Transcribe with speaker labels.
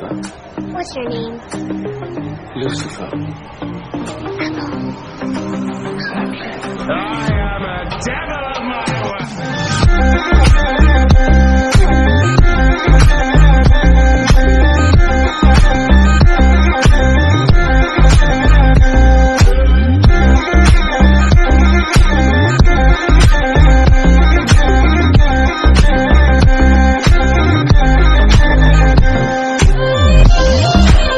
Speaker 1: What's your name?
Speaker 2: Lucifer.
Speaker 3: I am a devil of my word.